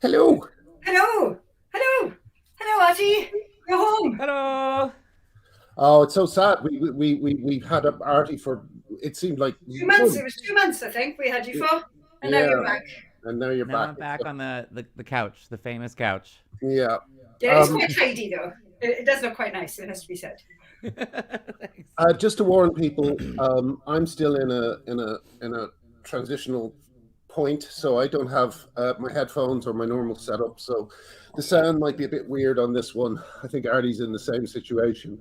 Hello. Hello, hello, hello, Artie. You're home. Hello. Oh, it's so sad. We've had a party for it seemed like 2 months. It was 2 months, I think, we had you for, and now yeah, you're back. and now you're Now back. I'm back on the couch, the famous couch. Yeah. Yeah, it's Um, quite tidy though. It does look quite nice. It has to be said. Thanks. just to warn people, I'm still in a transitional point, so I don't have my headphones or my normal setup, so the sound might be a bit weird on this one. I think Artie's in the same situation.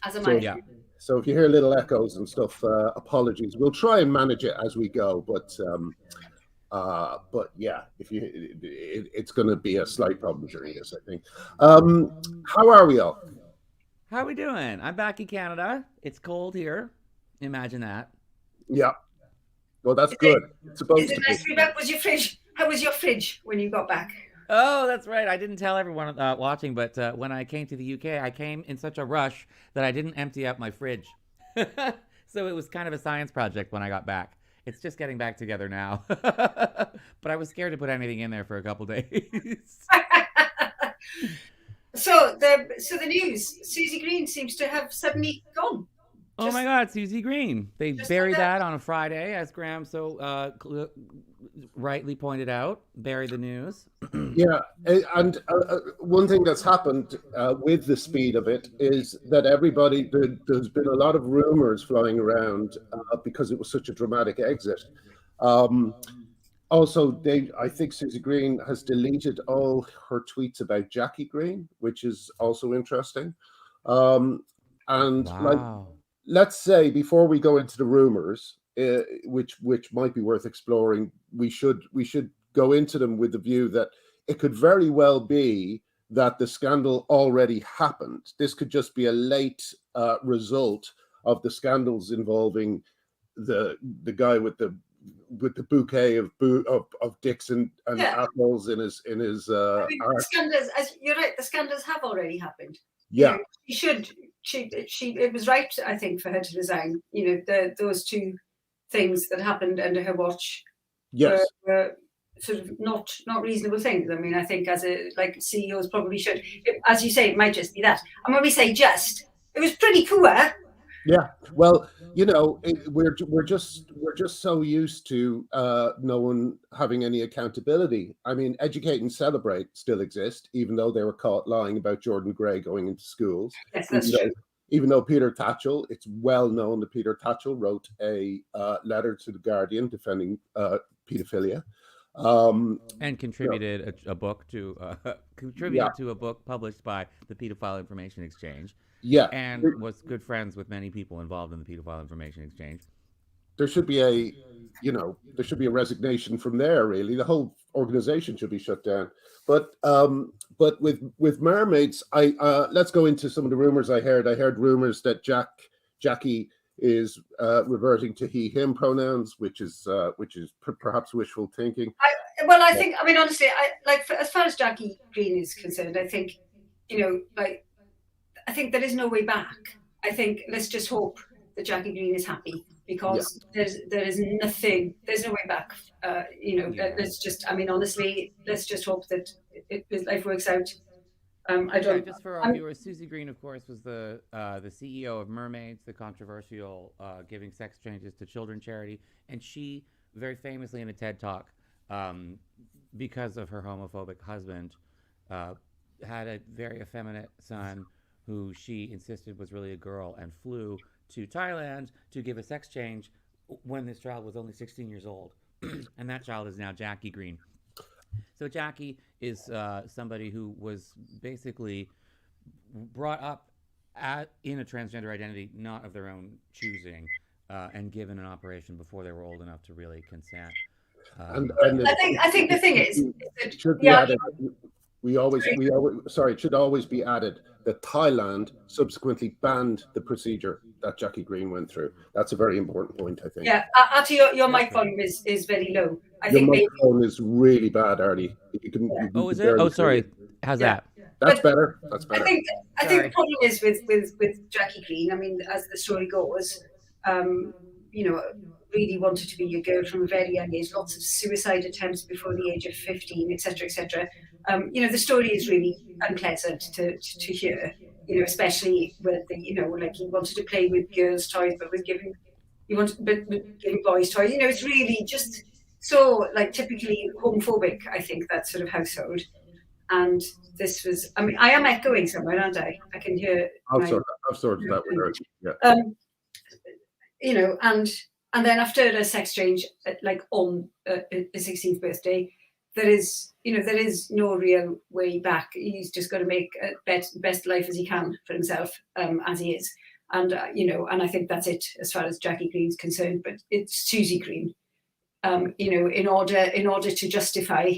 As am So I. Yeah. so if you hear little echoes and stuff, apologies. We'll try and manage it as we go, but yeah, if it's going to be a slight problem during this, I think. How are we all? How are we doing? I'm back in Canada. It's cold here. Imagine that. Yeah. Well, that's Is it, good. It's is supposed it to nice be. to be back? Was your fridge? How was your fridge when you got back? Oh, that's right. I didn't tell everyone watching, but when I came to the UK, I came in such a rush that I didn't empty out my fridge. So it was kind of a science project when I got back. It's just getting back together now. But I was scared to put anything in there for a couple days. So the news. Susie Green seems to have suddenly gone. Oh Just my God, Susie Green. They just like buried that. that on a Friday, as Graham so rightly pointed out. Buried the news. Yeah, and one thing that's happened with the speed of it is that there's been a lot of rumors flying around because it was such a dramatic exit. Um, Also, I think Susie Green has deleted all her tweets about Jackie Green, which is also interesting. Um, and like, Wow. let's say before we go into the rumors, which might be worth exploring, we should go into them with the view that it could very well be that the scandal already happened. This could just be a late result of the scandals involving the guy with the bouquet of dicks and Yeah, apples in his I mean, the art. scandals. As you're right, the scandals have already happened. You Yeah. know, she should. She. It was right, I think, for her to resign. Those two things that happened under her watch were, Yes. were sort of not reasonable things. I mean, I think as a like CEOs probably should. As you say, it might just be that. And when we say just, it was pretty poor. Yeah. Well, we're just so used to no one having any accountability. I mean, Educate and Celebrate still exist, even though they were caught lying about Jordan Gray going into schools. Yes, Even that's true. though, even though Peter Tatchell, it's well known that Peter Tatchell wrote a letter to the Guardian defending pedophilia. Um, And you know, contributed a book to yeah, contributed to a book published by the Pedophile Information Exchange, yeah. and was good friends with many people involved in the Pedophile Information Exchange. There should be a resignation from there. Really, the whole organization should be shut down. But with mermaids, I let's go into some of the rumors I heard. I heard rumors that Jackie is reverting to he him pronouns, which is perhaps wishful thinking. Well, I think. I mean, honestly, I like as far as Jackie Green is concerned. I think like I think there is no way back. I think let's just hope that Jackie Green is happy Yeah, because there is nothing. There's no way back. Yeah. Let's just. I mean, honestly, let's just hope that life works out. I Yeah, don't. just for our I'm, viewers, Susie Green, of course, was the CEO of Mermaids, the controversial giving sex changes to children charity, and she very famously in a TED talk, um, because of her homophobic husband, uh, had a very effeminate son who she insisted was really a girl and flew to Thailand to give a sex change when this child was only 16 years old, and that child is now Jackie Green. So Jackie is somebody who was basically brought up in a transgender identity, not of their own choosing, and given an operation before they were old enough to really consent. and And I think the thing is that should the be added. argument. We always, sorry, it should always be added that Thailand subsequently banned the procedure that Jackie Green went through. That's a very important point, I think. Yeah, Artie, your that's mic right. volume is very low. I Your think maybe. microphone is really bad, Artie. You can Yeah, we Oh, can is it? barely Oh, hear you. sorry. How's yeah. that? That's But better. That's I better. think I think the Sorry. problem is with Jackie Green. I mean, as the story goes, um, really wanted to be a girl from a very young age, lots of suicide attempts before the age of 15, etc., etc. The story is really unpleasant to hear, especially with like he wanted to play with girls' toys, but giving boys toys. It's really just so like typically homophobic, I think, that sort of household. And this was, I mean, I am echoing somewhere, aren't I? I can hear I've sorted that with her. Yeah. And then after a sex change, like on a 16th birthday, there is no real way back. He's just got to make a best life as he can for himself, as he is. And and I think that's it as far as Jackie Green's concerned. But it's Susie Green. In order to justify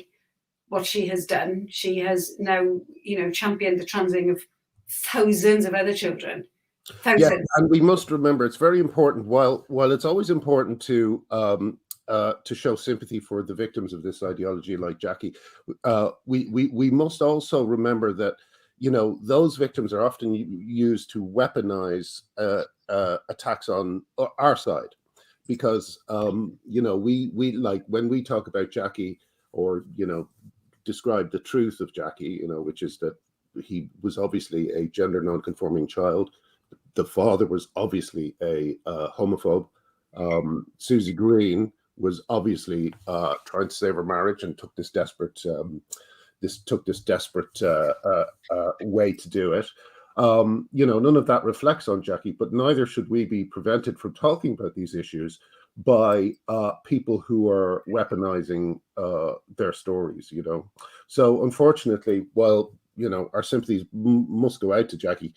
what she has done, she has now championed the transing of thousands of other children. Yeah, and we must remember it's very important. While it's always important to show sympathy for the victims of this ideology, like Jackie, we must also remember that those victims are often used to weaponize attacks on our side, because we like when we talk about Jackie, or describe the truth of Jackie, which is that he was obviously a gender non-conforming child. The father was obviously a homophobe. Susie Green was obviously trying to save her marriage and took this desperate way to do it. None of that reflects on Jackie, but neither should we be prevented from talking about these issues by people who are weaponizing their stories. So unfortunately, while our sympathies must go out to Jackie,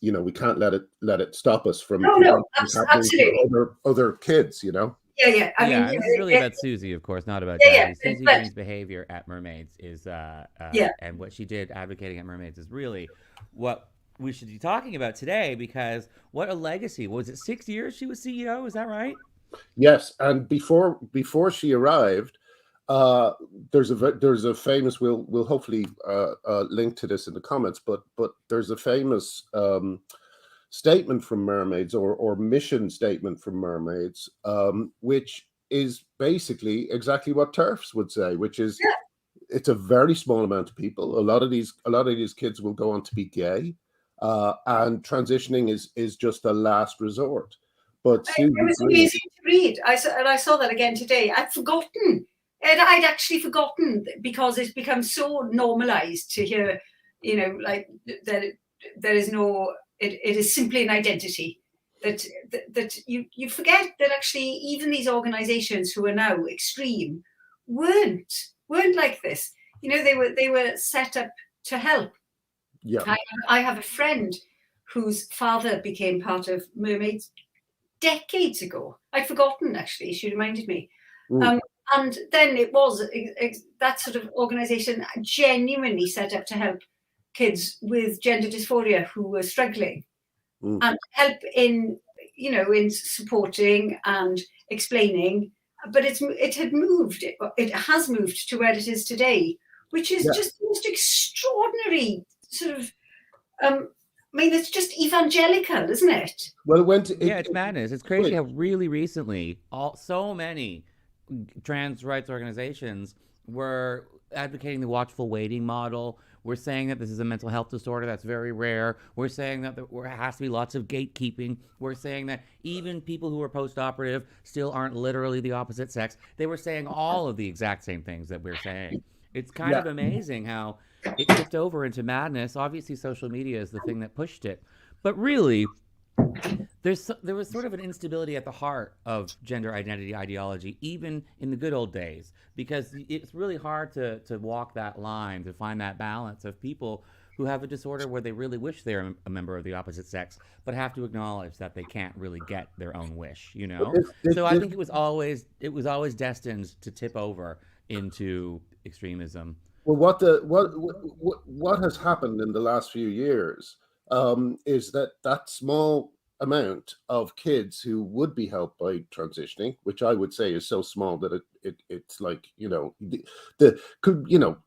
we can't let it stop us from absolutely other kids. Yeah. I mean, this is really about Susie, of course, not about Jackie. Susie Green's behavior at Mermaids is, and what she did advocating at Mermaids is really what we should be talking about today, because what a legacy. Was it 6 years she was CEO? Is that right? Yes, and before she arrived, there's a famous, we'll hopefully link to this in the comments, but there's a famous statement from Mermaids, or mission statement from Mermaids, which is basically exactly what TERFs would say, which is it's a very small amount of people. A lot of these kids will go on to be gay, and transitioning is just a last resort. But it was amazing to read. I saw that again today. I'd forgotten. I'd actually forgotten, because it's become so normalized to hear, like that there is no. It is simply an identity that you forget that actually even these organizations who are now extreme weren't like this. They were set up to help. Yeah. I have a friend whose father became part of Mermaids decades ago. I'd forgotten, actually. She reminded me. And then it was that sort of organization genuinely set up to help kids with gender dysphoria who were struggling, and help in supporting and explaining. But it has moved to where it is today, which is just the most extraordinary sort of. It's just evangelical, isn't it? Well, it's madness. It's crazy how really recently so many trans rights organizations were advocating the watchful waiting model. We're saying that this is a mental health disorder that's very rare. We're saying that there has to be lots of gatekeeping. We're saying that even people who are post-operative still aren't literally the opposite sex. They were saying all of the exact same things that we're saying. It's kind of amazing how it tipped over into madness. Obviously, social media is the thing that pushed it. But really, there was sort of an instability at the heart of gender identity ideology, even in the good old days, because it's really hard to walk that line, to find that balance of people who have a disorder where they really wish they're a member of the opposite sex, but have to acknowledge that they can't really get their own wish, So I think it was always destined to tip over into extremism. Well, what has happened in the last few years is that small amount of kids who would be helped by transitioning, which I would say is so small that it's like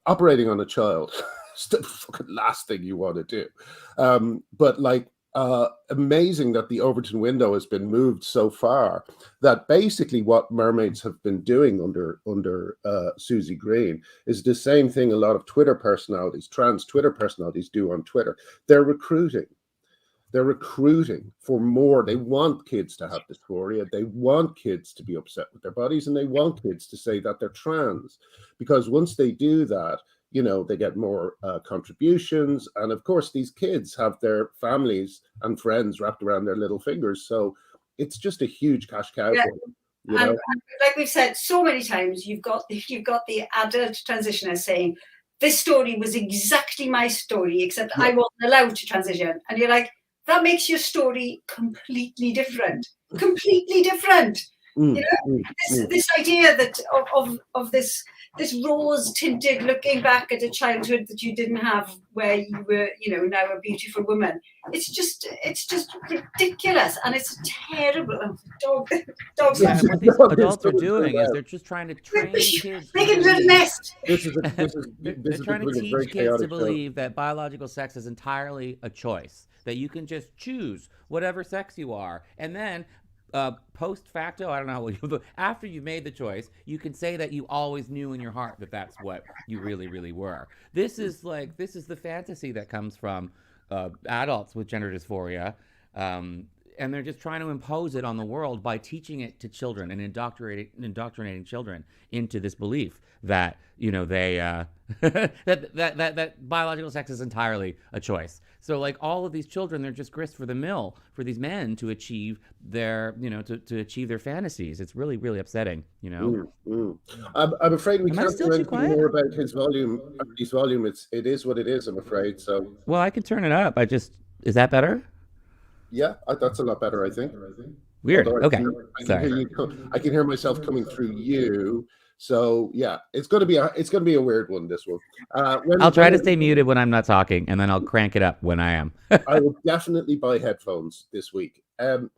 operating on a child is the fucking last thing you want to do. But like amazing that the Overton window has been moved so far that basically what mermaids have been doing under Susie Green is the same thing a lot of Twitter personalities, trans Twitter personalities, do on Twitter. They're recruiting. They're recruiting for more. They want kids to have dysphoria. They want kids to be upset with their bodies, and they want kids to say that they're trans, because once they do that, they get more contributions. And of course, these kids have their families and friends wrapped around their little fingers. So it's just a huge cash cow. Yeah. For them, and like we've said so many times, you've got the adult transitioner saying, this story was exactly my story, except I wasn't allowed to transition. And you're like, that makes your story completely different. Completely different. This idea that of this rose tinted looking back at a childhood that you didn't have, where you were now a beautiful woman, it's just ridiculous, and it's terrible. Dogs Yeah, and what these adults are doing is they're just trying to train kids. Make a little nest. They're trying to teach kids to believe that biological sex is entirely a choice, that you can just choose whatever sex you are, and then post facto, I don't know what after you've made the choice, you can say that you always knew in your heart that that's what you really, really were. This is the fantasy that comes from adults with gender dysphoria, and they're just trying to impose it on the world by teaching it to children and indoctrinating children into this belief that they that biological sex is entirely a choice. So like all of these children, they're just grist for the mill for these men to achieve their to achieve their fantasies. It's really, really upsetting. I'm afraid we can't do anything more about his volume. It is what it is, I'm afraid. So well, I can turn it up. Is that better? Yeah, that's a lot better, I think. Weird. Okay. Sorry. I can hear myself coming through you. So yeah, it's gonna be a weird one. This one. I'll try to stay muted when I'm not talking, and then I'll crank it up when I am. I will definitely buy headphones this week. It's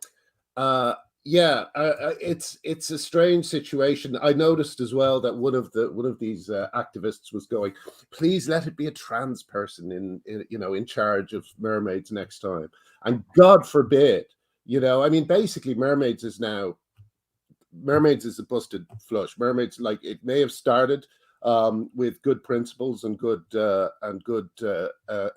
a strange situation. I noticed as well that one of these activists was going, please let it be a trans person in charge of mermaids next time. And God forbid, basically mermaids is a busted flush. Mermaids, like, it may have started with good principles and good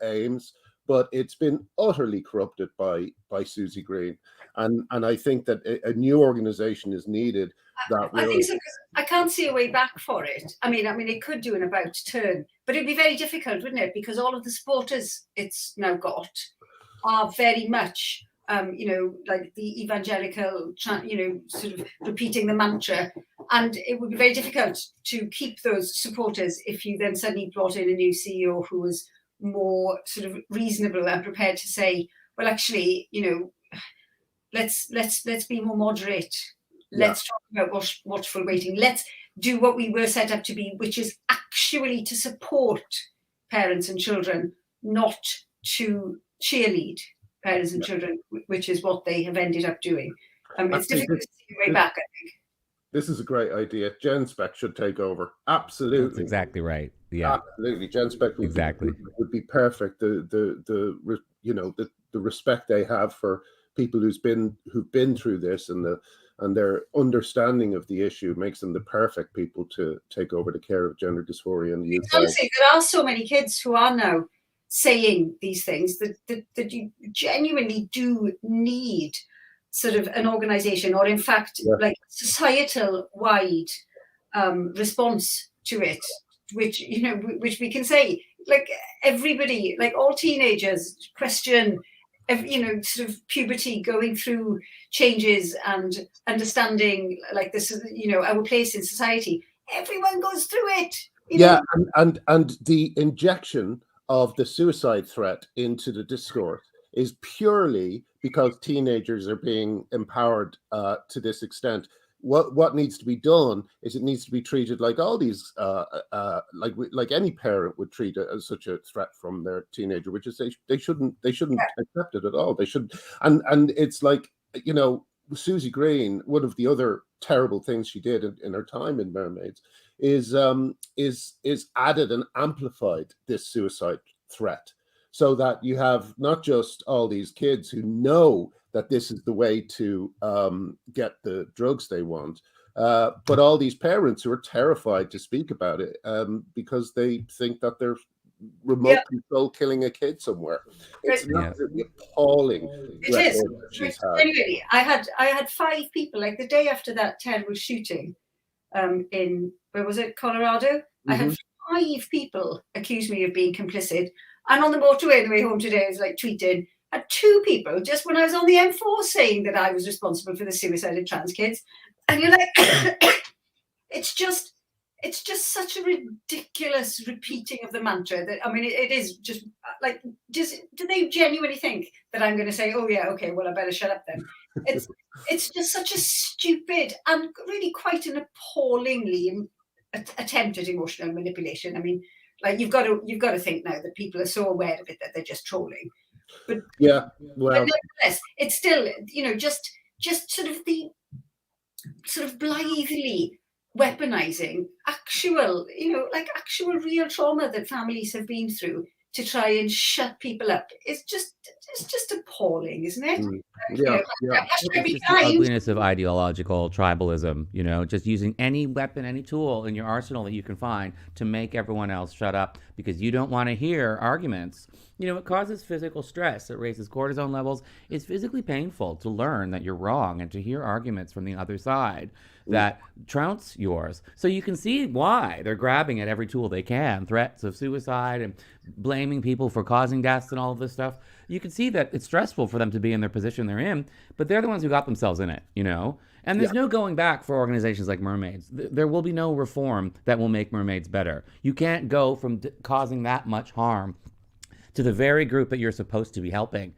aims, but it's been utterly corrupted by Susie Green, and I think that a new organization is needed. I think so, because I can't see a way back for it. I mean, it could do an about turn, but it'd be very difficult, wouldn't it? Because all of the supporters it's now got are very much, like the evangelical, sort of repeating the mantra, and it would be very difficult to keep those supporters if you then suddenly brought in a new CEO who was more sort of reasonable and prepared to say, well, actually, let's be more moderate. Let's talk about watchful waiting. Let's do what we were set up to be, which is actually to support parents and children, not to cheerlead parents and children, which is what they have ended up doing. It's difficult to see a way back, I think. This is a great idea. Jen Speck should take over. Absolutely. That's exactly right. Yeah. Absolutely. Jen Speck would be perfect. The respect they have for people who've been through this, and their understanding of the issue makes them the perfect people to take over the care of gender dysphoria in the UK. Honestly, there are so many kids who are now saying these things that you genuinely do need sort of an organization, or in fact like societal wide response to it, which we can say, like, everybody, like all teenagers question, sort of puberty, going through changes and understanding, like, this is our place in society. Everyone goes through it. And the injection of the suicide threat into the discourse is purely because teenagers are being empowered to this extent. What needs to be done is it needs to be treated like all these, like any parent would treat it as such a threat from their teenager, which is they shouldn't accept it at all. They shouldn't, and it's like, Susie Green, one of the other terrible things she did in her time in Mermaids is added and amplified this suicide threat. so that you have not just all these kids who know that this is the way to get the drugs they want, but all these parents who are terrified to speak about it because they think that they're remote control killing a kid somewhere. It's an absolutely appalling record that she's had. Anyway, I had 5 people, like the day after that terrible shooting in, where was it, Colorado? I had 5 people accuse me of being complicit. And on the motorway on the way home today, I was like tweeting, had 2 people just when I was on the M4 saying that I was responsible for the suicide of trans kids. And you're like, it's just such a ridiculous repeating of the mantra that, I mean, it is just like, do they genuinely think that I'm going to say, oh yeah, okay, well, I better shut up then? It's just such a stupid and really quite an appallingly attempt at emotional manipulation. I mean, like you've got to think now that people are so aware of it that they're just trolling. But yeah, well, but nevertheless, it's still, you know, just sort of blithely weaponizing actual, you know, like actual real trauma that families have been through to try and shut people up. It's just appalling, isn't it? Yeah. It's just the ugliness of ideological tribalism, you know, just using any weapon, any tool in your arsenal that you can find to make everyone else shut up because you don't want to hear arguments. You know, it causes physical stress. It raises cortisone levels. It's physically painful to learn that you're wrong and to hear arguments from the other side that trounce yours. So you can see why they're grabbing at every tool they can, threats of suicide and blaming people for causing deaths and all of this stuff. You can see that it's stressful for them to be in their position they're in, but they're the ones who got themselves in it, you know? And there's no going back for organizations like Mermaids. There will be no reform that will make Mermaids better. You can't go from causing that much harm to the very group that you're supposed to be helping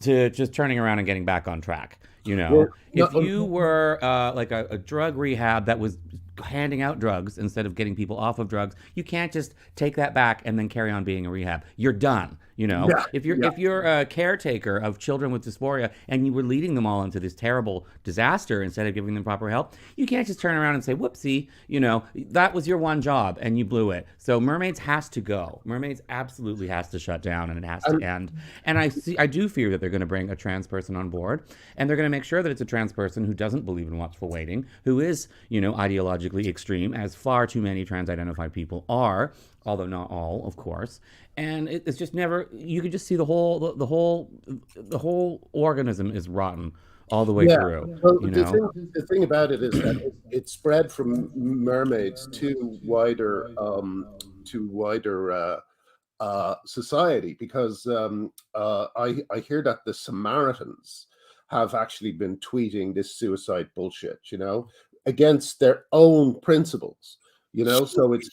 to just turning around and getting back on track. You know, if you were like a drug rehab that was handing out drugs instead of getting people off of drugs, you can't just take that back and then carry on being a rehab. You're done. You know, if you're a caretaker of children with dysphoria and you were leading them all into this terrible disaster instead of giving them proper help, you can't just turn around and say, whoopsie, you know, that was your one job and you blew it. So Mermaids has to go. Mermaids absolutely has to shut down and it has to end. And I do fear that they're going to bring a trans person on board and they're going to make sure that it's a trans person who doesn't believe in watchful waiting, who is, you know, ideologically extreme, as far too many trans-identified people are, although not all, of course. And it's just never, you can just see the whole organism is rotten all the way through. Well, you know? the thing about it is that it spread from Mermaids to wider society, because I hear that the Samaritans have actually been tweeting this suicide bullshit, you know, against their own principles, you know. So it's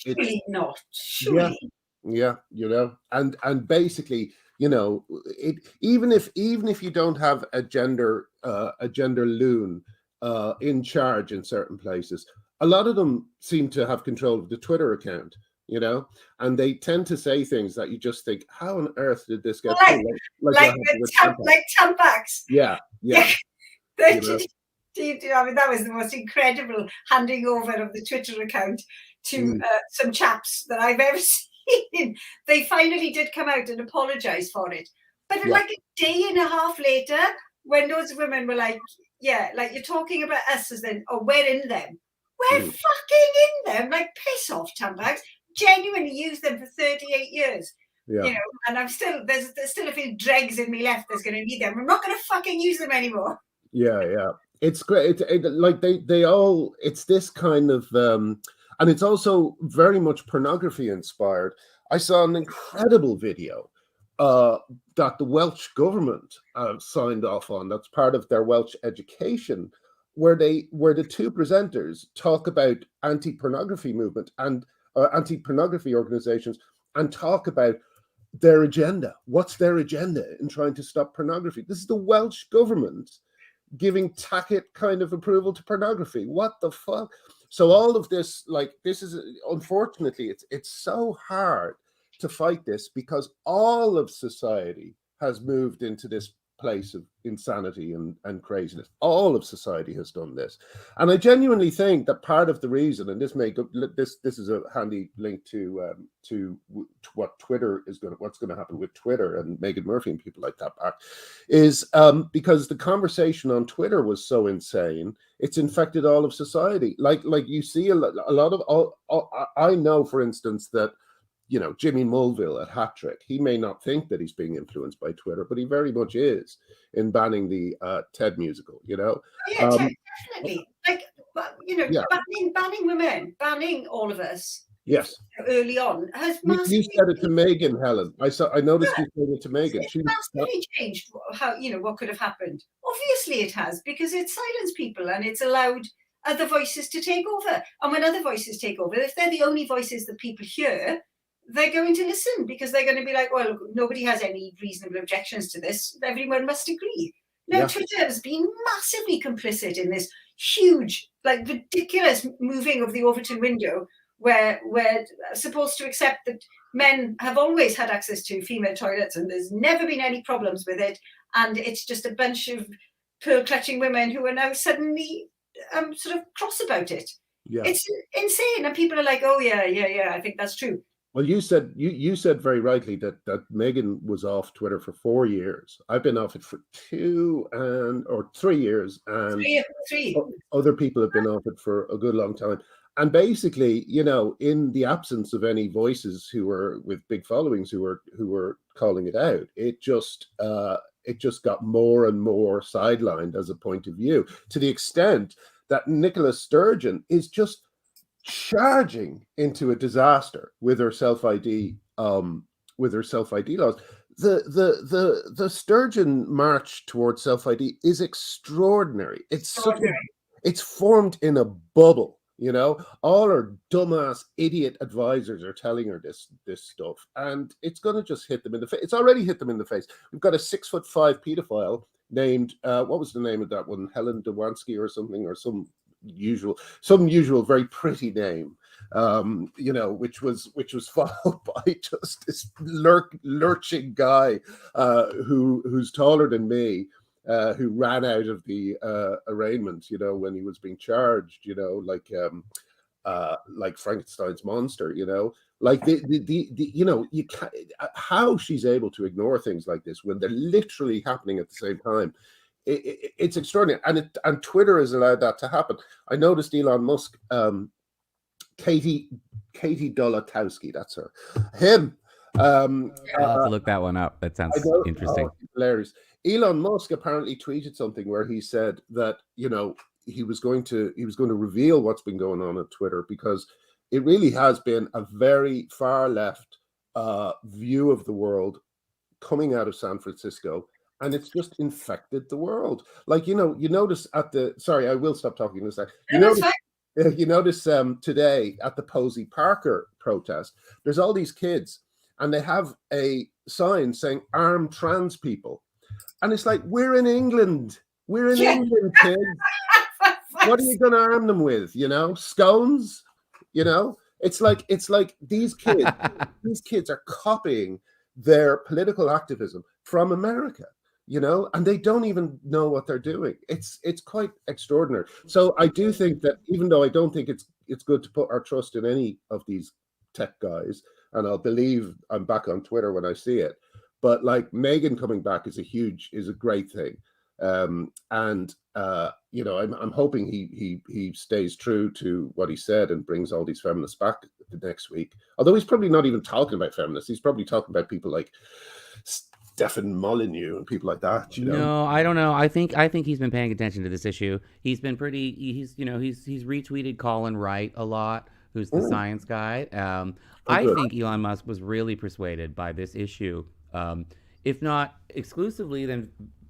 not surely. Yeah, you know, and basically, you know, it even if you don't have a gender loon in charge in certain places, a lot of them seem to have control of the Twitter account, you know, and they tend to say things that you just think, how on earth did this get through? Like Tampax. Yeah. I mean, that was the most incredible handing over of the Twitter account to some chaps that I've ever seen. They finally did come out and apologize for it. But like a day and a half later, when those women were like, yeah, like you're talking about us as then, oh, we're in them. We're fucking in them. Like, piss off, Tampax. Genuinely used them for 38 years. You know, and I'm still, there's still a few dregs in me left that's going to need them. I'm not going to fucking use them anymore. Yeah. It's great. Like they all, it's this kind of, and it's also very much pornography inspired. I saw an incredible video that the Welsh government signed off on. That's part of their Welsh education, where the 2 presenters talk about anti-pornography movement and anti-pornography organizations and talk about their agenda. What's their agenda in trying to stop pornography? This is the Welsh government giving tacit kind of approval to pornography. What the fuck? So all of this, like, this is, unfortunately, it's so hard to fight this because all of society has moved into this place of insanity and craziness. All of society has done this, and I genuinely think that part of the reason, and this is a handy link to what Twitter is what's going to happen with Twitter and Meghan Murphy and people like that back, is because the conversation on Twitter was so insane, it's infected all of society. Like you see a lot of I know, for instance, that Jimmy Mulville at Hat Trick, he may not think that he's being influenced by Twitter, but he very much is in banning the TED musical, Yeah, definitely. Like, Yeah. banning women, banning all of us. Yes. Early on has You massively. said it to Meghan, Helen. I noticed you said it to Meghan. It's massively changed how what could have happened. Obviously, it has, because it silenced people and it's allowed other voices to take over. And when other voices take over, if they're the only voices that people hear, they're going to listen, because they're going to be like, well, nobody has any reasonable objections to this. Everyone must agree. No, yeah. Twitter has been massively complicit in this huge, like, ridiculous moving of the Overton window, where we're supposed to accept that men have always had access to female toilets and there's never been any problems with it. And it's just a bunch of pearl-clutching women who are now suddenly sort of cross about it. Yeah. It's insane. And people are like, oh, yeah, I think that's true. Well, you said very rightly that Meghan was off Twitter for 4 years. I've been off it for 2 or 3 years, and three. Other people have been off it for a good long time. And basically, in the absence of any voices who were with big followings who were calling it out, it just got more and more sidelined as a point of view, to the extent that Nicola Sturgeon is just charging into a disaster with her self-ID laws. The Sturgeon march towards self-ID is extraordinary. It's formed in a bubble. All her dumbass idiot advisors are telling her this stuff, and it's going to just hit them in the face. It's already hit them in the face. We've got a 6'5" pedophile named what was the name of that one? Helen Dewansky or something, or some usual very pretty name, which was followed by just this lurching guy who's taller than me, who ran out of the arraignment, when he was being charged, like Frankenstein's monster, like you can't, how she's able to ignore things like this when they're literally happening at the same time. It's extraordinary, and Twitter has allowed that to happen. I noticed Elon Musk, Katie Dolotowski, that's her, him. I'll have to look that one up. That sounds interesting. Hilarious. Elon Musk apparently tweeted something where he said that he was going to reveal what's been going on Twitter, because it really has been a very far left view of the world coming out of San Francisco. And it's just infected the world. Like, you notice sorry, I will stop talking in a sec. You notice today at the Posey Parker protest, there's all these kids and they have a sign saying arm trans people. And it's like, we're in England. We're in England, kids. What are you going to arm them with? Scones? It's like these kids are copying their political activism from America. And they don't even know what they're doing. It's quite extraordinary. So I do think that, even though I don't think it's good to put our trust in any of these tech guys, and I'll believe I'm back on Twitter when I see it, but like Meghan coming back is a great thing. I'm hoping he stays true to what he said and brings all these feminists back the next week. Although he's probably not even talking about feminists. He's probably talking about people like Stefan Molyneux and people like that. No, I don't know. I think he's been paying attention to this issue. He's been he's retweeted Colin Wright a lot, who's the science guy. I think Elon Musk was really persuaded by this issue, if not exclusively,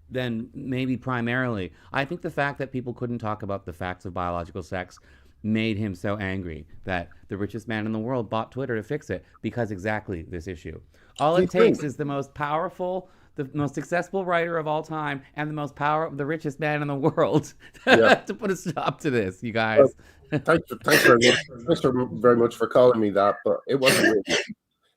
then maybe primarily. I think the fact that people couldn't talk about the facts of biological sex made him so angry that the richest man in the world bought Twitter to fix it, because exactly this issue. All it takes is the most powerful, the most successful writer of all time, and the richest man in the world to put a stop to this, you guys. Thanks very much for calling me that, but it wasn't really.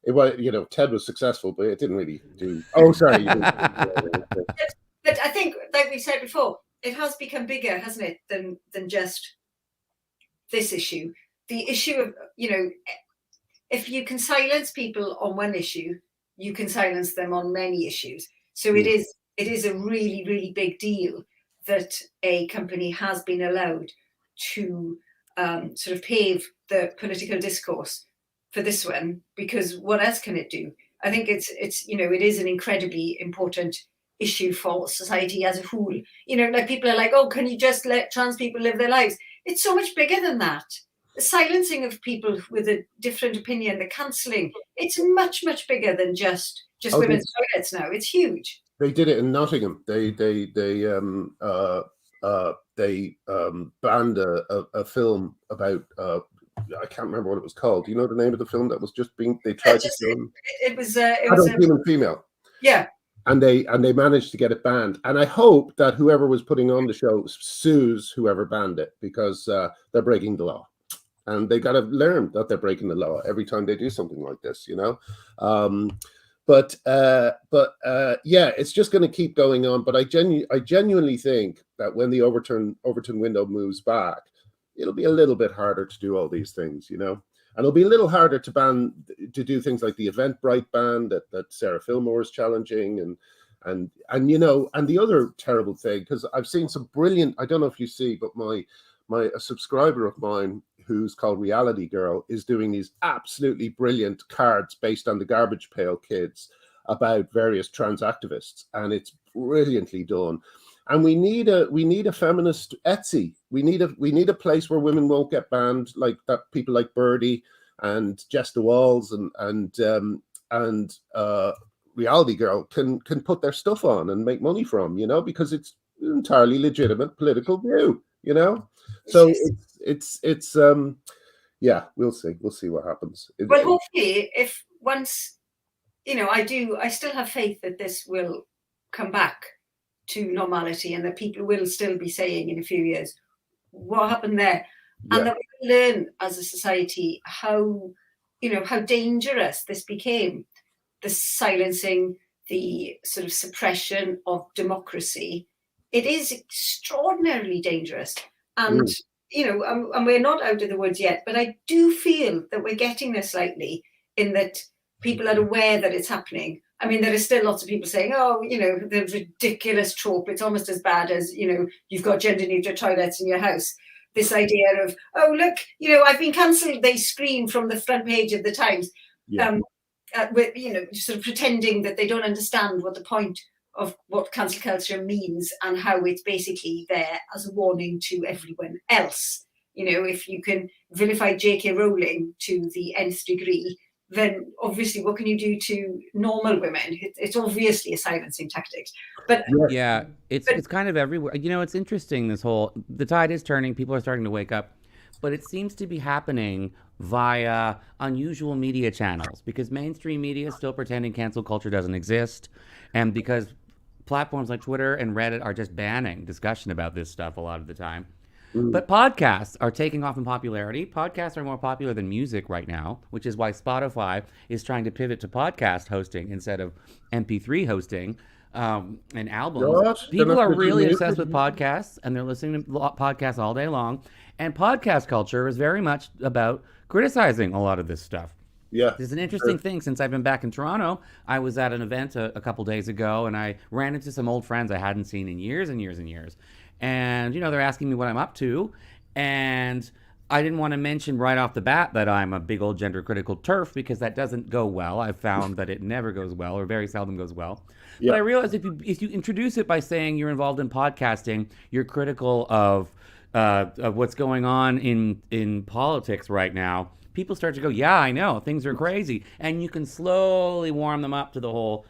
It was, Ted was successful, but it didn't really do. Oh, sorry. But But I think, like we said before, it has become bigger, hasn't it, than just this issue. The issue of, if you can silence people on one issue, you can silence them on many issues. So it is a really, really big deal that a company has been allowed to sort of pave the political discourse for this one, because what else can it do? I think it is an incredibly important issue for society as a whole. Like people are like, oh, can you just let trans people live their lives? It's so much bigger than that. The silencing of people with a different opinion, the cancelling, it's much, much bigger than just women's toilets now. It's huge. They did it in Nottingham. They banned a film about I can't remember what it was called. Do you know the name of the film that was just being? They tried to film. It was human female. Yeah. And they managed to get it banned. And I hope that whoever was putting on the show sues whoever banned it, because they're breaking the law. And they got to learn that they're breaking the law every time they do something like this, But yeah, it's just going to keep going on. But I genuinely think that when the Overton window moves back, it'll be a little bit harder to do all these things, And it'll be a little harder to do things like the Eventbrite ban that Sarah Fillmore is challenging, and the other terrible thing, because I've seen some brilliant. I don't know if you see, but a subscriber of mine, who's called Reality Girl, is doing these absolutely brilliant cards based on the Garbage Pail Kids about various trans activists, and it's brilliantly done. And we need a feminist Etsy. We need a place where women won't get banned, like that. People like Birdie and Jess the Walls and Reality Girl can put their stuff on and make money from, because it's an entirely legitimate political view, So it's yeah, we'll see what happens. Well, hopefully, if once, I still have faith that this will come back to normality, and that people will still be saying in a few years what happened there, and that we learn as a society how dangerous this became, the silencing, the sort of suppression of democracy. It is extraordinarily dangerous, and and we're not out of the woods yet, but I do feel that we're getting there slightly, in that people are aware that it's happening. I mean, there are still lots of people saying, oh, the ridiculous trope, it's almost as bad as, you've got gender neutral toilets in your house. This idea of, oh, look, I've been cancelled, they scream from the front page of the Times, with, sort of pretending that they don't understand what the point of what cancel culture means, and how it's basically there as a warning to everyone else. If you can vilify J.K. Rowling to the nth degree, then obviously what can you do to normal women? It's obviously a silencing tactic. But yeah, it's kind of everywhere. It's interesting, the tide is turning, people are starting to wake up, but it seems to be happening via unusual media channels, because mainstream media is still pretending cancel culture doesn't exist, and because platforms like Twitter and Reddit are just banning discussion about this stuff a lot of the time. But podcasts are taking off in popularity. Podcasts are more popular than music right now, which is why Spotify is trying to pivot to podcast hosting instead of MP3 hosting and albums. What? People are really obsessed with podcasts, and they're listening to podcasts all day long. And podcast culture is very much about criticizing a lot of this stuff. Yeah. There's an interesting thing. Since I've been back in Toronto, I was at an event a couple days ago, and I ran into some old friends I hadn't seen in years and years and years. And, they're asking me what I'm up to. And I didn't want to mention right off the bat that I'm a big old gender critical TERF, because that doesn't go well. I've found that it never goes well, or very seldom goes well. Yeah. But I realized if you introduce it by saying you're involved in podcasting, you're critical of what's going on in politics right now, people start to go, yeah, I know, things are crazy. And you can slowly warm them up to the whole,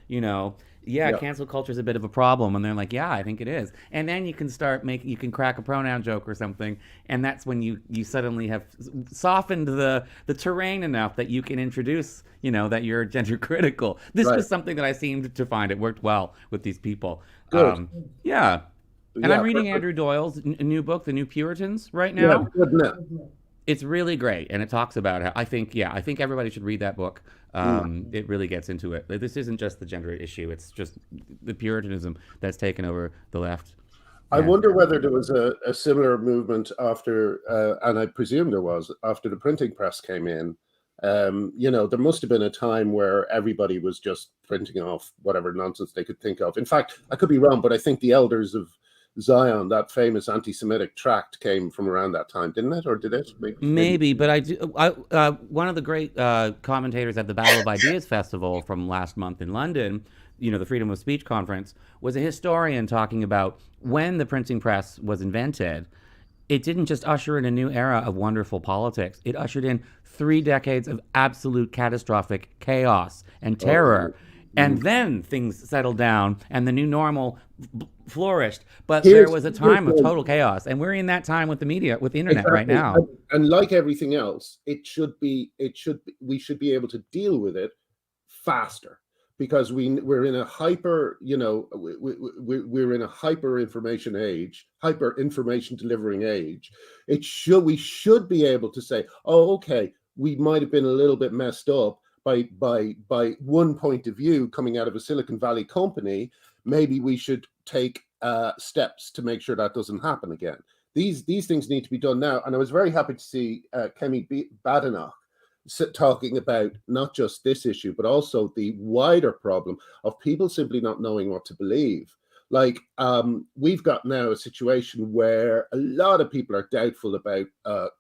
cancel culture is a bit of a problem. And they're like, yeah, I think it is. And then you can you can crack a pronoun joke or something. And that's when you suddenly have softened the terrain enough that you can introduce, that you're gender critical. This was something that I seemed to find it worked well with these people. Good. And I'm reading Andrew Doyle's new book, The New Puritans, right now. Yeah, good. It's really great, and it talks about how I think everybody should read that book. It really gets into it. This isn't just the gender issue; it's just the Puritanism that's taken over the left. I Yeah. wonder whether there was a similar movement after, and I presume there was, after the printing press came in. There must have been a time where everybody was just printing off whatever nonsense they could think of. In fact, I could be wrong, but I think the Elders of Zion, that famous anti-Semitic tract, came from around that time, didn't it? Or did it? Maybe, but one of the great commentators at the Battle of Ideas Festival from last month in London, the Freedom of Speech conference, was a historian talking about when the printing press was invented. It didn't just usher in a new era of wonderful politics. It ushered in 3 decades of absolute catastrophic chaos and terror. And then things settled down and the new normal flourished. But there was a time of total chaos. And we're in that time with the media, with the internet right now. And like everything else, we should be able to deal with it faster, because we're in a hyper, we're in a hyper information age, hyper information delivering age. We should be able to say, oh, okay, we might have been a little bit messed up by one point of view coming out of a Silicon Valley company. Maybe we should take steps to make sure that doesn't happen again. These things need to be done now. And I was very happy to see Kemi Badenoch talking about not just this issue, but also the wider problem of people simply not knowing what to believe. Like, we've got now a situation where a lot of people are doubtful about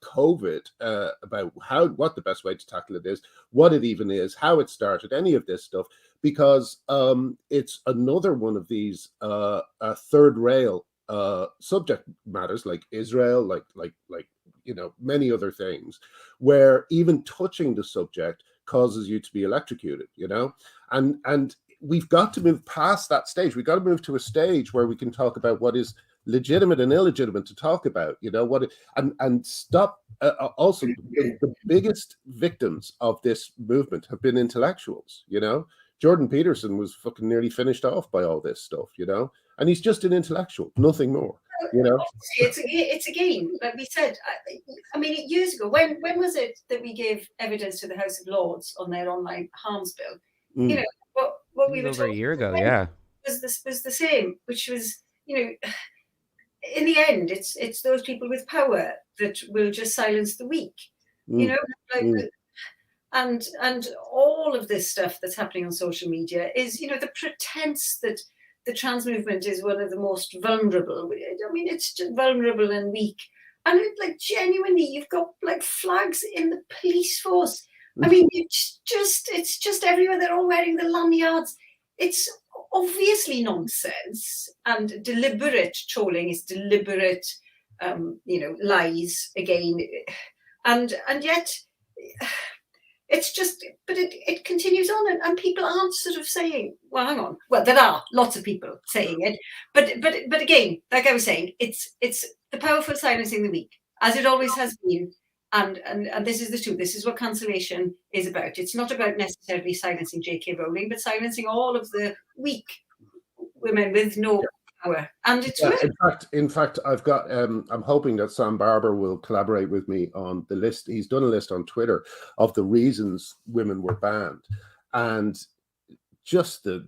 COVID, about what the best way to tackle it is, what it even is, how it started, any of this stuff, because it's another one of these third rail subject matters, like Israel, like many other things, where even touching the subject causes you to be electrocuted, and we've got to move past that stage. We've got to move to a stage where we can talk about what is legitimate and illegitimate to talk about, and stop. Also, the biggest victims of this movement have been intellectuals. Jordan Peterson was fucking nearly finished off by all this stuff, and he's just an intellectual, nothing more. It's again, like we said. I mean, years ago, when was it that we gave evidence to the House of Lords on their online harms bill? What we were over a year ago, yeah, was the same, which was, in the end, it's those people with power that will just silence the weak, and all of this stuff that's happening on social media is, the pretense that the trans movement is one of the most vulnerable. I mean, it's just vulnerable and weak, and genuinely, you've got flags in the police force. I mean, it's just everywhere. They're all wearing the lanyards. It's obviously nonsense, and deliberate trolling is deliberate, lies again, and yet it's just. But it continues on, and people aren't sort of saying, "Well, hang on." Well, there are lots of people saying it, but again, like I was saying, it's the powerful silencing the weak, as it always has been. And this is the truth. This is what cancellation is about. It's not about necessarily silencing J.K. Rowling, but silencing all of the weak women with no power. And it's in fact, I've got. I'm hoping that Sam Barber will collaborate with me on the list. He's done a list on Twitter of the reasons women were banned, and just the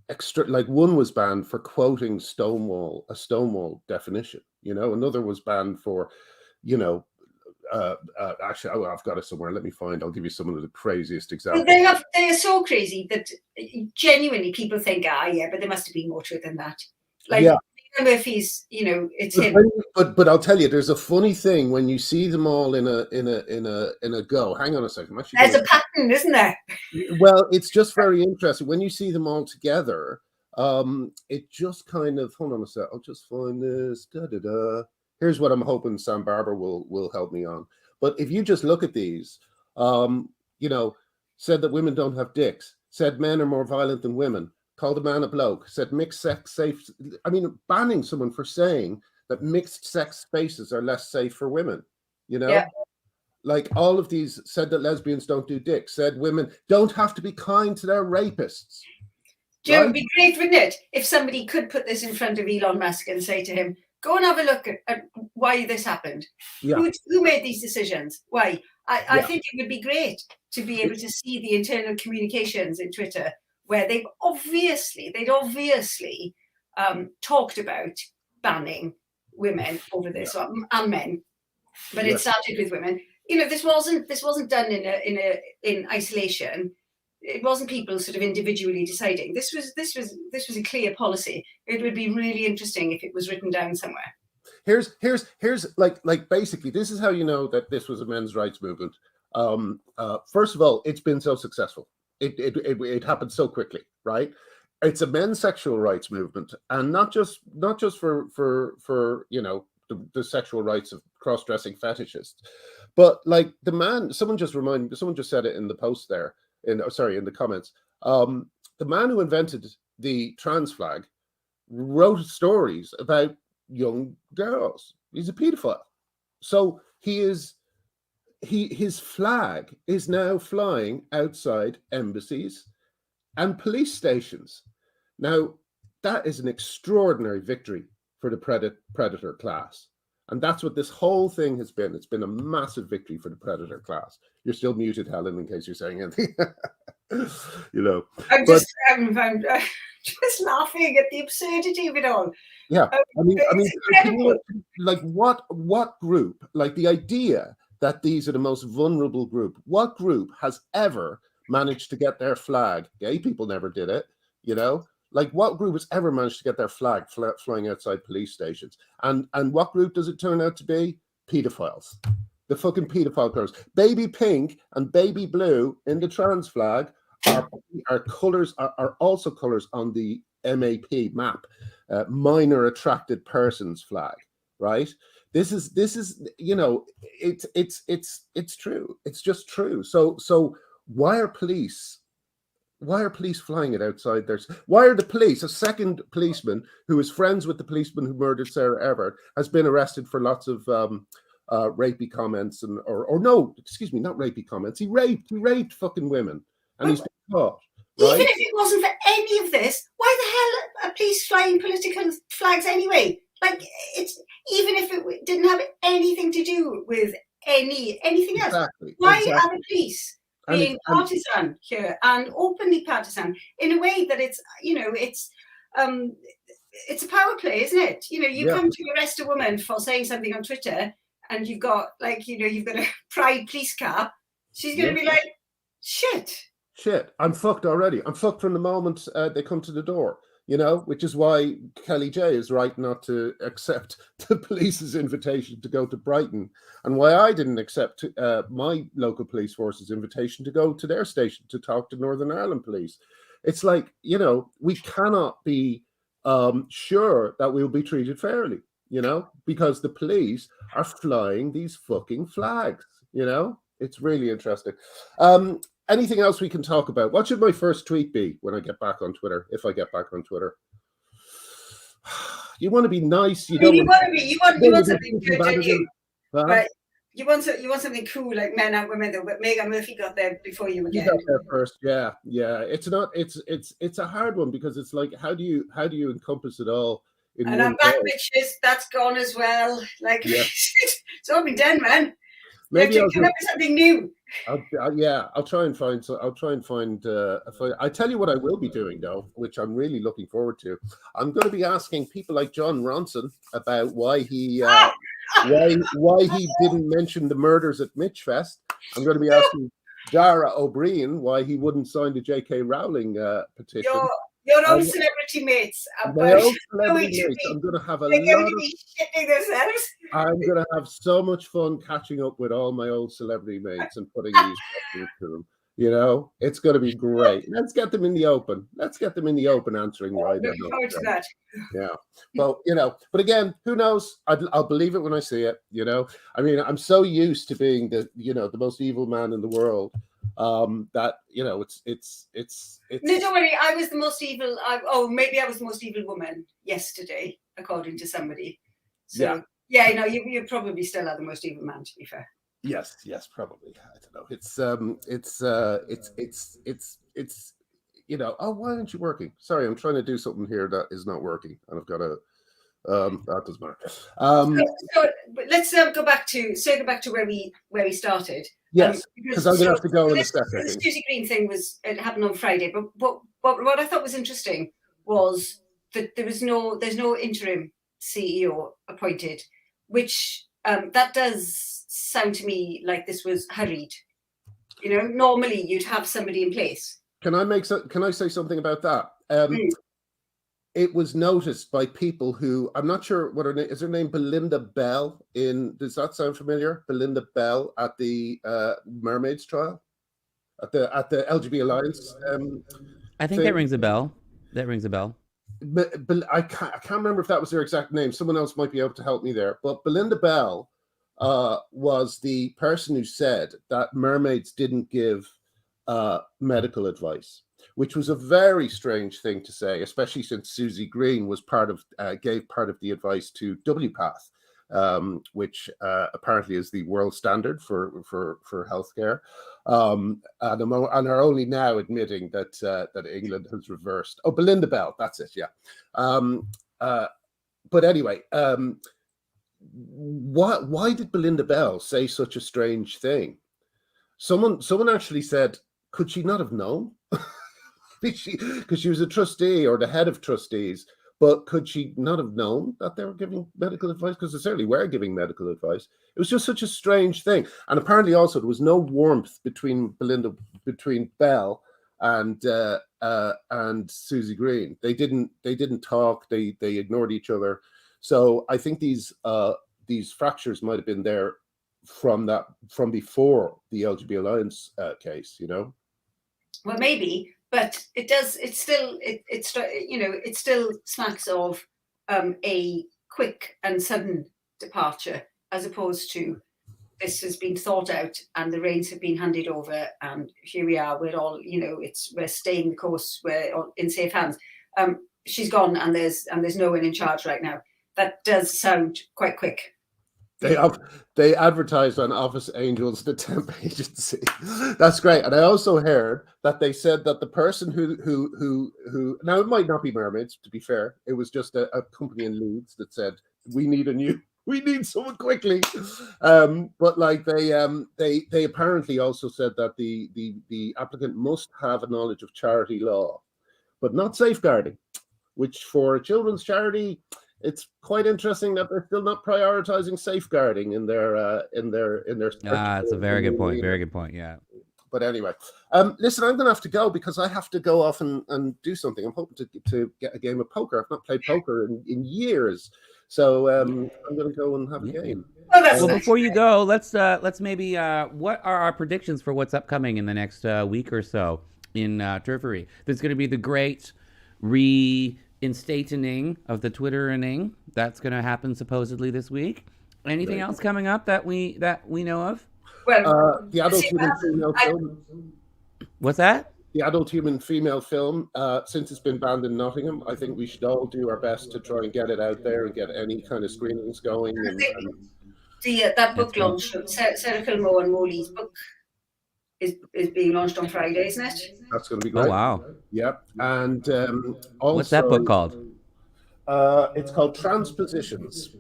extra. Like, one was banned for quoting Stonewall, a Stonewall definition. Another was banned for. Actually, I've got it somewhere. Let me find. I'll give you some of the craziest examples. Well, they are so crazy that genuinely people think, yeah, but there must have been more to it than that. Murphy's, it's him. But I'll tell you, there's a funny thing when you see them all in a go. Hang on a second. There's a pattern, isn't there? Well, it's just very interesting when you see them all together. It just kind of, hold on a sec. I'll just find this. Here's what I'm hoping Sam Barber will help me on. But if you just look at these, said that women don't have dicks, said men are more violent than women, called a man a bloke, said mixed sex safe. I mean, banning someone for saying that mixed sex spaces are less safe for women, Yeah. Like, all of these, said that lesbians don't do dicks, said women don't have to be kind to their rapists. Joe, it would be great, wouldn't it, if somebody could put this in front of Elon Musk and say to him, Go and have a look at why this happened. Yeah. Who made these decisions? Why? I Yeah. think it would be great to be able to see the internal communications in Twitter where they'd obviously talked about banning women over this, and men, but it started with women. You know, this wasn't done in isolation. It wasn't people sort of individually deciding. This was a clear policy. It would be really interesting if it was written down somewhere. Here's like basically this is how you know that this was a men's rights movement. First of all, it's been so successful. It happened so quickly, right? It's a men's sexual rights movement, and not just for you know the sexual rights of cross-dressing fetishists, but like someone just said it in the post there, in the comments. The man who invented the trans flag wrote stories about young girls. He's a pedophile. So his flag is now flying outside embassies and police stations. Now, that is an extraordinary victory for the predator class. And that's what this whole thing has been. It's been a massive victory for the predator class. You're still muted, Helen, in case you're saying anything. You know, I'm just laughing at the absurdity of it all. Yeah, I mean, like what group? Like the idea that these are the most vulnerable group. What group has ever managed to get their flag? Gay people never did it, you know. Like what group has ever managed to get their flag flying outside police stations? And what group does it turn out to be? Pedophiles. The fucking pedophile girls. Baby pink and baby blue in the trans flag are colors are also colors on the MAP map, minor attracted persons flag, right? This is you know it's true. It's just true. So why are police flying it outside their? Why are the police? A second policeman who is friends with the policeman who murdered Sarah Everett has been arrested for lots of rapey comments or no, excuse me, not rapey comments. He raped fucking women, and he's been caught. Right? Even if it wasn't for any of this, why the hell are police flying political flags anyway? Like, it's even if it didn't have anything to do with anything else. Exactly. Why are the police being partisan here and openly partisan in a way that it's, you know, it's a power play, isn't it? You know, you come to arrest a woman for saying something on Twitter, and you've got a pride police car. She's going to be like, shit, I'm fucked already. I'm fucked from the moment they come to the door, you know, which is why Kelly J is right not to accept the police's invitation to go to Brighton, and why I didn't accept my local police force's invitation to go to their station to talk to Northern Ireland police. It's like, you know, we cannot be sure that we'll be treated fairly, you know, because the police are flying these fucking flags, you know. It's really interesting. Anything else we can talk about? What should my first tweet be when I get back on Twitter? If I get back on Twitter, you want to be nice. You want something good, don't you? Right. You want something cool like Men and Women, though. But Megan Murphy got there before you again. You got there first, yeah. It's not. It's a hard one because it's like how do you encompass it all? And I'm back, bitches. That's gone as well. Like it's all been done, man. Maybe I'll come up with something new. I'll try and find. I tell you what I will be doing though, which I'm really looking forward to. I'm going to be asking people like John Ronson about why he why he didn't mention the murders at Mitchfest. I'm going to be asking Dara O'Brien why he wouldn't sign the J.K. Rowling petition. Your own celebrity mates. My own celebrity mates. I'm going to have shitting themselves. I'm going to have so much fun catching up with all my old celebrity mates and putting these questions to them. You know, it's going to be great. Let's get them in the open. Answering why they're not. Forward to that. Yeah. Well, you know, but again, who knows? I'll believe it when I see it. You know, I mean, I'm so used to being the most evil man in the world. That you know it's no, don't worry, I was the most evil. Maybe I was the most evil woman yesterday, according to somebody. So no, you probably still are the most evil man, to be fair. Yes, probably. I don't know. It's you know. Oh, why aren't you working? Sorry, I'm trying to do something here that is not working, and I've got to That doesn't matter. So let's go back to where we started. Yes, because I'm going to have to go in a second. The Susie Green thing it happened on Friday, but what I thought was interesting was that there's no interim CEO appointed, which that does sound to me like this was hurried. Normally you'd have somebody in place. Can I say something about that? It was noticed by people who, I'm not sure what her name is. Her name Belinda Bell. Does that sound familiar? Belinda Bell at the Mermaids trial, at the LGBT Alliance. I think that rings a bell. That rings a bell. But I can't remember if that was their exact name. Someone else might be able to help me there. But Belinda Bell was the person who said that mermaids didn't give medical advice, which was a very strange thing to say, especially since Susie Green was gave part of the advice to WPATH, which apparently is the world standard for healthcare, and are only now admitting that England has reversed. Oh, Belinda Bell, that's it, yeah. But anyway, why did Belinda Bell say such a strange thing? Someone actually said, could she not have known? Because she was a trustee or the head of trustees, but could she not have known that they were giving medical advice? Because they certainly were giving medical advice. It was just such a strange thing. And apparently also there was no warmth between Bell and Susie Green. They didn't talk. They ignored each other. So I think these fractures might have been there from before the LGBT Alliance case, Well, maybe, but it still smacks of a quick and sudden departure, as opposed to this has been thought out and the reins have been handed over, and here we are. We're all, we're staying the course. We're all in safe hands. She's gone, and there's no one in charge right now. That does sound quite quick. They advertised on Office Angels, the temp agency. That's great. And I also heard that they said that the person who now, it might not be mermaids, to be fair. It was just a company in Leeds that said, we need someone quickly. But like they apparently also said that the applicant must have a knowledge of charity law, but not safeguarding, which for a children's charity, it's quite interesting that they're still not prioritizing safeguarding in their. That's a very good point. Very good point. Yeah. But anyway, listen, I'm going to have to go because I have to go off and do something. I'm hoping to get a game of poker. I've not played poker in years, so I'm going to go and have a game. Well, before you go, let's maybe what are our predictions for what's upcoming in the next week or so in Turfery? There's going to be the great reinstating of the Twittering. That's going to happen supposedly this week. Anything else coming up that we know of? Well, the adult human female film. What's that? The adult human female film. Since it's been banned in Nottingham, I think we should all do our best to try and get it out there and get any kind of screenings going. That book launch, Sarah Kilmore and Molly's book, is being launched on Friday, isn't it? That's going to be great. Oh wow! Yep. And also, what's that book called? It's called Transpositions.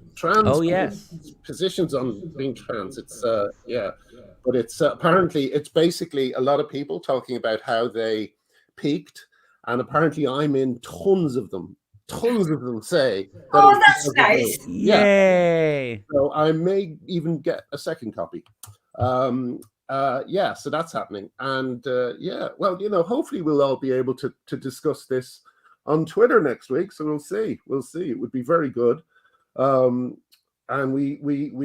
Positions on being trans. It's but it's apparently it's basically a lot of people talking about how they peaked, and apparently I'm in tons of them. Tons of them say. Oh, that's nice! Yay! So I may even get a second copy. So that's happening, and well, hopefully we'll all be able to discuss this on Twitter next week. So we'll see. It would be very good, and we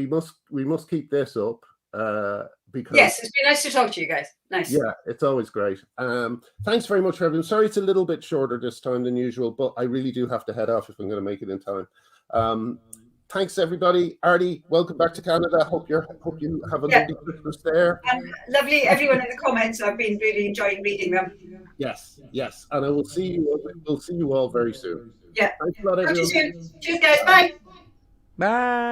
must keep this up because yes, it's been nice to talk to you guys. Nice. Yeah, it's always great. Thanks very much for everything. Sorry, it's a little bit shorter this time than usual, but I really do have to head off if I'm going to make it in time. Thanks, everybody. Artie, welcome back to Canada. Hope you have a lovely Christmas there. And lovely, everyone in the comments. I've been really enjoying reading them. Yes, and I will see you. We'll see you all very soon. Yeah. Thanks a lot, everyone. Cheers, guys. Bye. Bye.